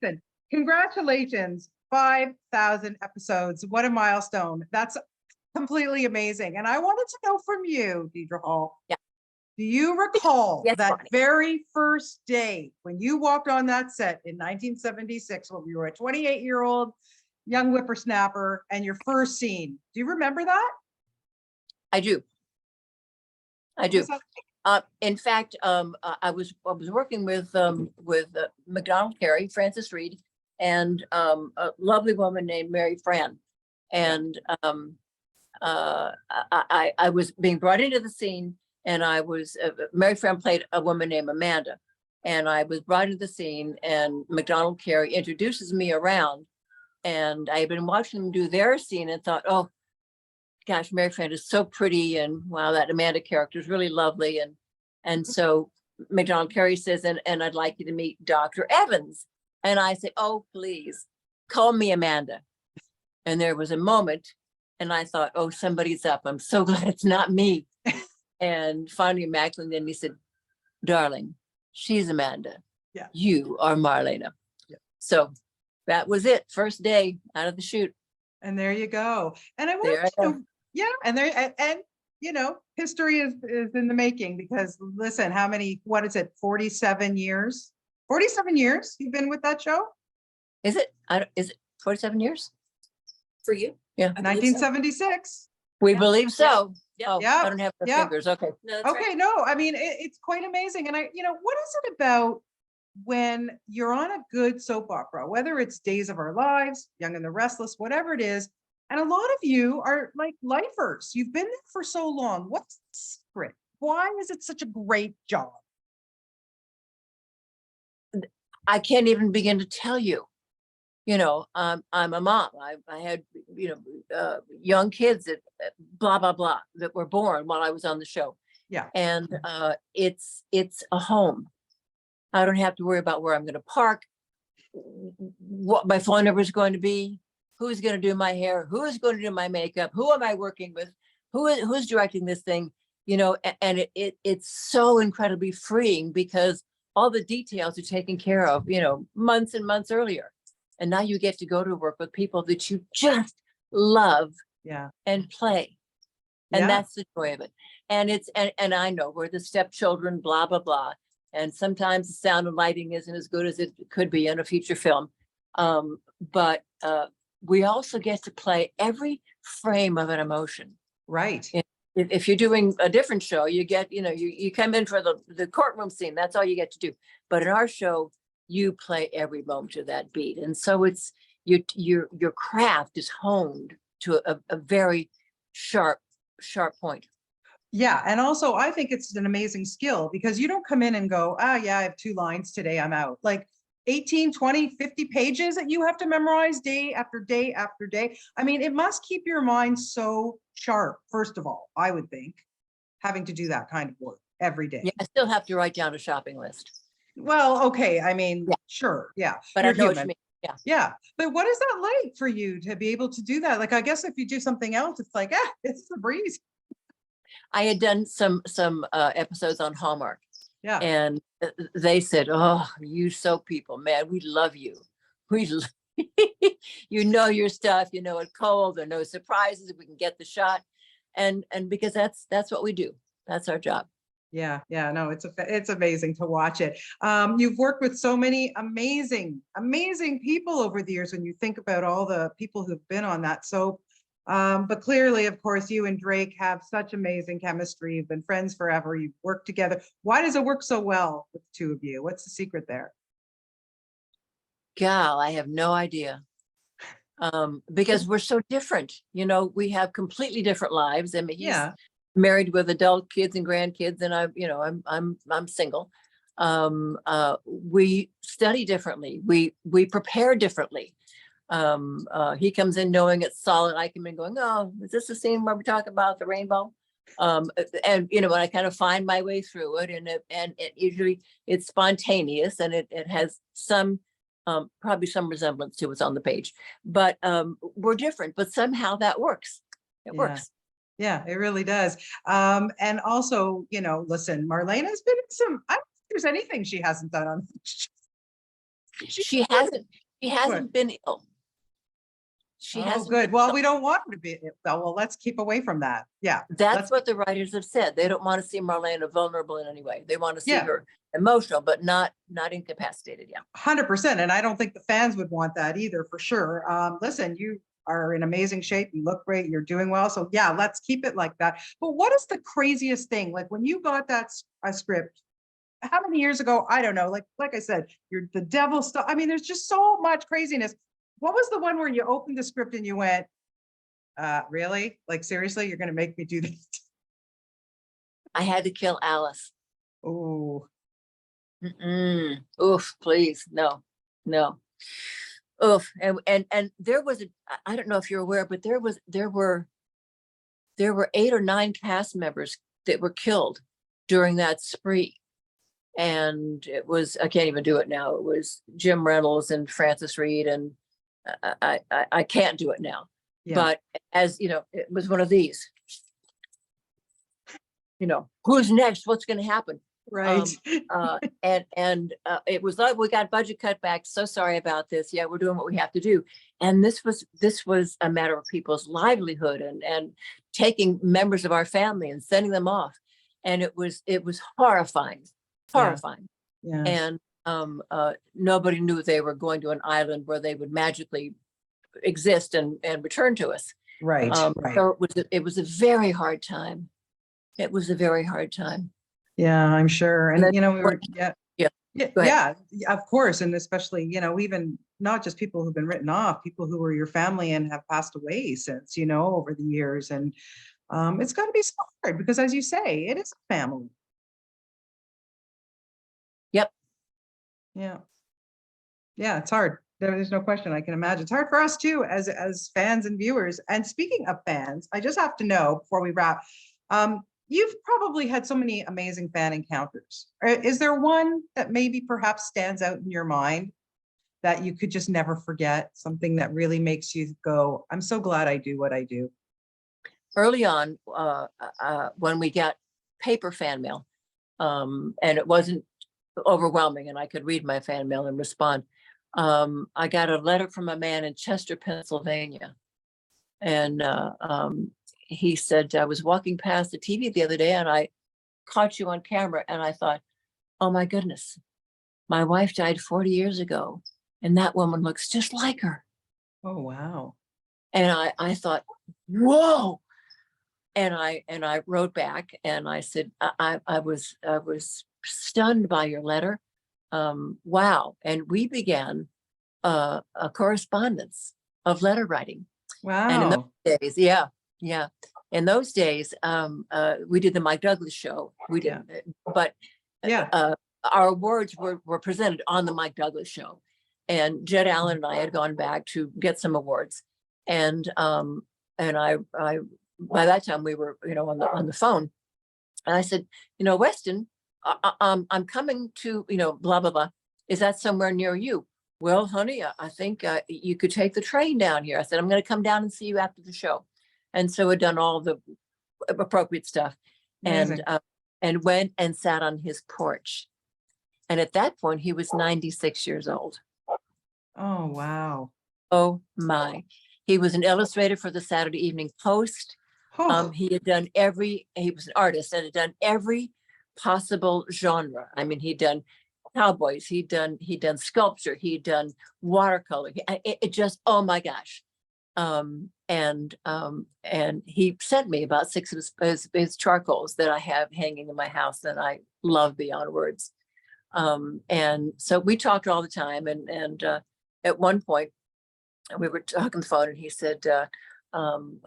Listen, congratulations, 5,000 episodes. What a milestone. That's completely amazing. And I wanted to know from you, Deidre Hall. Yeah. Do you recall Yes, that Bonnie. very first day when you walked on that set in 1976, when you were a 28-year-old young whippersnapper and your first scene? Do you remember that? I do. I What do. was that like? In fact, I was working with McDonald Carey, Frances Reed, and a lovely woman named Mary Fran, and I was being brought into the scene, and I was Mary Fran played a woman named Amanda, and I was brought into the scene, and McDonald Carey introduces me around, and I had been watching them do their scene and thought, oh gosh, Mary Fran is so pretty, and wow, that Amanda character is really lovely. And so McDonald Carey says, and I'd like you to meet Dr. Evans. And I say, oh, please call me Amanda. And there was a moment, and I thought, oh, somebody's up. I'm so glad it's not me. And finally, Macklin, then he said, darling, she's Amanda. Yeah. You are Marlena. Yeah. So that was it. First day out of the shoot. And there you go. And I There want I to, go. yeah, and you know, history is in the making, because listen, how many, what is it, 47 years? 47 years you've been with that show? Is it? Is it 47 years? For you? Yeah. I believe so. 1976. We Yeah. believe so. Yeah. Oh, Yeah. I don't have the Yeah. fingers. Okay. No, that's Okay, right. no, I mean, it's quite amazing. And what is it about when you're on a good soap opera, whether it's Days of Our Lives, Young and the Restless, whatever it is, and a lot of you are like lifers. You've been there for so long. What's the secret? Why is it such a great job? I can't even begin to tell you. You know, I'm a mom. I had, young kids that blah, blah, blah, that were born while I was on the show. Yeah. And it's a home. I don't have to worry about where I'm going to park, what my phone number is going to be, who's going to do my hair, who is going to do my makeup, who am I working with, who's directing this thing, and it's so incredibly freeing, because all the details are taken care of, months and months earlier. And now you get to go to work with people that you just love Yeah. and play. And Yeah. that's the joy of it. And and I know we're the stepchildren, blah, blah, blah. And sometimes the sound and lighting isn't as good as it could be in a feature film. But we also get to play every frame of an emotion. Right. If you're doing a different show, you get, you come in for the courtroom scene, that's all you get to do. But in our show, you play every moment of that beat. And so it's your craft is honed to a very sharp point. Yeah. And also I think it's an amazing skill, because you don't come in and go, yeah, I have 2 lines today, I'm out. Like 18, 20, 50 pages that you have to memorize day after day after day. I mean, it must keep your mind so sharp, first of all, I would think, having to do that kind of work every day. Yeah, I still have to write down a shopping list. Well, okay. I mean, Yeah. Sure. Yeah. But You're I know what you human. mean. Yeah. Yeah. But what is that like for you to be able to do that? Like, I guess if you do something else, it's like, it's a breeze. I had done some episodes on Hallmark. Yeah. And they said, oh, you soap people, man, we love you. You know your stuff, you know it cold, there are no surprises, we can get the shot. And because that's what we do. That's our job. Yeah. Yeah. No, it's amazing to watch it. You've worked with so many amazing people over the years when you think about all the people who've been on that soap. But clearly, of course, you and Drake have such amazing chemistry. You've been friends forever. You've worked together. Why does it work so well with the two of you? What's the secret there? Gal, I have no idea. Because we're so different. We have completely different lives. I mean, he's married with adult kids and grandkids, and I'm single. We study differently. We prepare differently. He comes in knowing it's solid. I come in going, oh, is this the scene where we talk about the rainbow? And when I kind of find my way through it, and it usually it's spontaneous, and it has some probably some resemblance to what's on the page, but we're different, but somehow that works. It works. Yeah, it really does. And also, listen, Marlena's been in some, I don't think there's anything she hasn't done on. She hasn't been ill. She Oh, hasn't good. been Well, ill. we don't want her to be, well, let's keep away from that. Yeah. That's what the writers have said. They don't want to see Marlena vulnerable in any way. They want to see Yeah. her emotional, but not incapacitated. Yeah. 100%. And I don't think the fans would want that either, for sure. Listen, you are in amazing shape. You look great. You're doing well. So yeah, let's keep it like that. But what is the craziest thing? Like when you got that script, how many years ago? I don't know. Like I said, you're the devil stuff. I mean, there's just so much craziness. What was the one where you opened the script and you went, really? Like, seriously, you're going to make me do this? I had to kill Alice. Oh, Oof, please. No. Oof. And there was I don't know if you're aware, but there were 8 or 9 cast members that were killed during that spree. And it was, I can't even do it now. It was Jim Reynolds and Francis Reed, and I can't do it now. yeah. But as you know, it was one of these. Who's next? What's going to happen? Right. And it was like, we got budget cutbacks. So sorry about this. Yeah, we're doing what we have to do. And this was a matter of people's livelihood and taking members of our family and sending them off. And it was horrifying. Yeah. And nobody knew they were going to an island where they would magically exist and return to us. Right. Right. So it was a very hard time. It was a very hard time. Yeah, I'm sure. And we were, yeah, of course. And especially, even not just people who've been written off, people who were your family and have passed away since, over the years. And it's got to be so hard because, as you say, it is a family. Yep. Yeah. Yeah, it's hard. There's no question. I can imagine. It's hard for us too, as fans and viewers. And speaking of fans, I just have to know before we wrap, you've probably had so many amazing fan encounters. Is there one that maybe perhaps stands out in your mind that you could just never forget? Something that really makes you go, I'm so glad I do what I do. Early on, when we got paper fan mail, and it wasn't overwhelming and I could read my fan mail and respond. I got a letter from a man in Chester, Pennsylvania. And he said, I was walking past the TV the other day and I caught you on camera. And I thought, oh my goodness, my wife died 40 years ago. And that woman looks just like her. Oh, wow. And I thought, whoa. And I wrote back and I said, I was stunned by your letter. Wow. And we began a correspondence of letter writing. Wow. And in those days, yeah. In those days, we did the Mike Douglas show. We did, but our awards were presented on the Mike Douglas show. And Jed Allen and I had gone back to get some awards. And I by that time we were, on the phone. And I said, Weston, I'm coming to, blah, blah, blah. Is that somewhere near you? Well, honey, I think you could take the train down here. I said, I'm going to come down and see you after the show. And so I'd done all the appropriate stuff. Amazing. And went and sat on his porch. And at that point, he was 96 years old. Oh, wow. Oh, my. He was an illustrator for the Saturday Evening Post. He had done he was an artist and had done every possible genre. I mean, he'd done cowboys, he'd done sculpture, he'd done watercolor. It just, oh my gosh. And he sent me about 6 of his charcoals that I have hanging in my house that I love beyond words. And so we talked all the time. And at one point we were talking on the phone and he said, I'm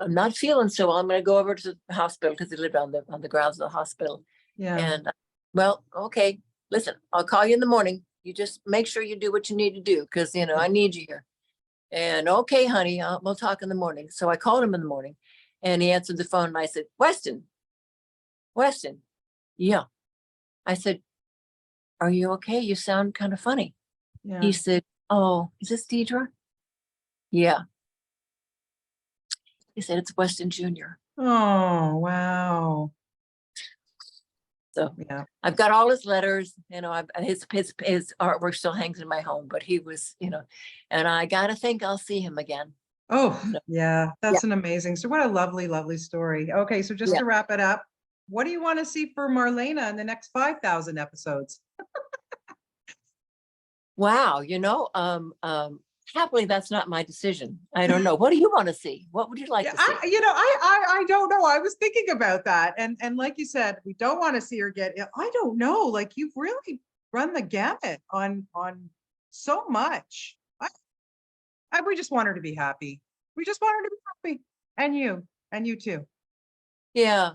not feeling so well. I'm going to go over to the hospital because he lived on the grounds of the hospital. Yeah. And well, okay, listen, I'll call you in the morning. You just make sure you do what you need to do because, I need you here. And okay, honey, we'll talk in the morning. So I called him in the morning and he answered the phone and I said, Weston. Yeah. I said, are you okay? You sound kind of funny. Yeah. He said, oh, is this Deidre? Yeah. He said, it's Weston Jr. Oh, wow. So Yeah. I've got all his letters, you know, his artwork still hangs in my home, but he was, you know, and I gotta think I'll see him again. Oh, So, yeah, yeah, that's an amazing, so what a lovely, lovely story. Okay, so just yeah. to wrap it up, what do you want to see for Marlena in the next 5,000 episodes? Wow, you know, happily that's not my decision. I don't know. What do you want to see? What would you like Yeah, to see? I don't know. I was thinking about that, and like you said, we don't want to see her get ill. I don't know. Like you've really run the gamut on so much. We just want her to be happy. We just want her to be happy, and you too. Yeah,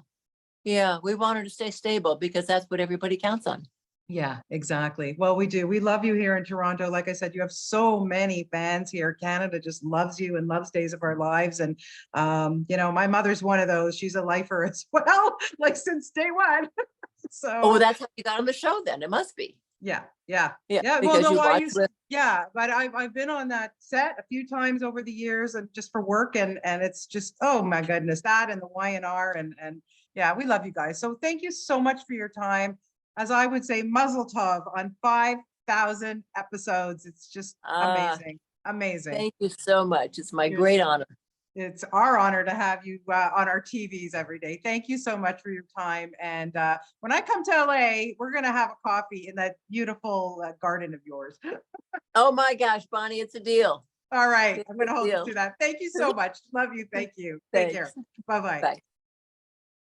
yeah. We want her to stay stable because that's what everybody counts on. Yeah, exactly. Well, we do. We love you here in Toronto. Like I said, you have so many fans here. Canada just loves you and loves Days of Our Lives. And you know, my mother's one of those. She's a lifer as well, like since day one. Oh, So that's how you got on the show then. It must be. yeah, yeah, Yeah, yeah. Well, because no, you I watch used, with. yeah, but I've been on that set a few times over the years and just for work and it's just, oh my goodness, that and the YNR and yeah, we love you guys. So thank you so much for your time. As I would say, Mazel Tov on 5,000 episodes. It's just amazing, amazing. Thank you so much. It's my You're, great honor. it's our honor to have you on our TVs every day. Thank you so much for your time. And when I come to LA, we're going to have a coffee in that beautiful garden of yours. Oh my gosh, Bonnie, it's a deal. All right. It's I'm going to a hold you deal. to that. Thank you so much. Love you. Thank you. Take care. Thanks. Bye-bye. Bye.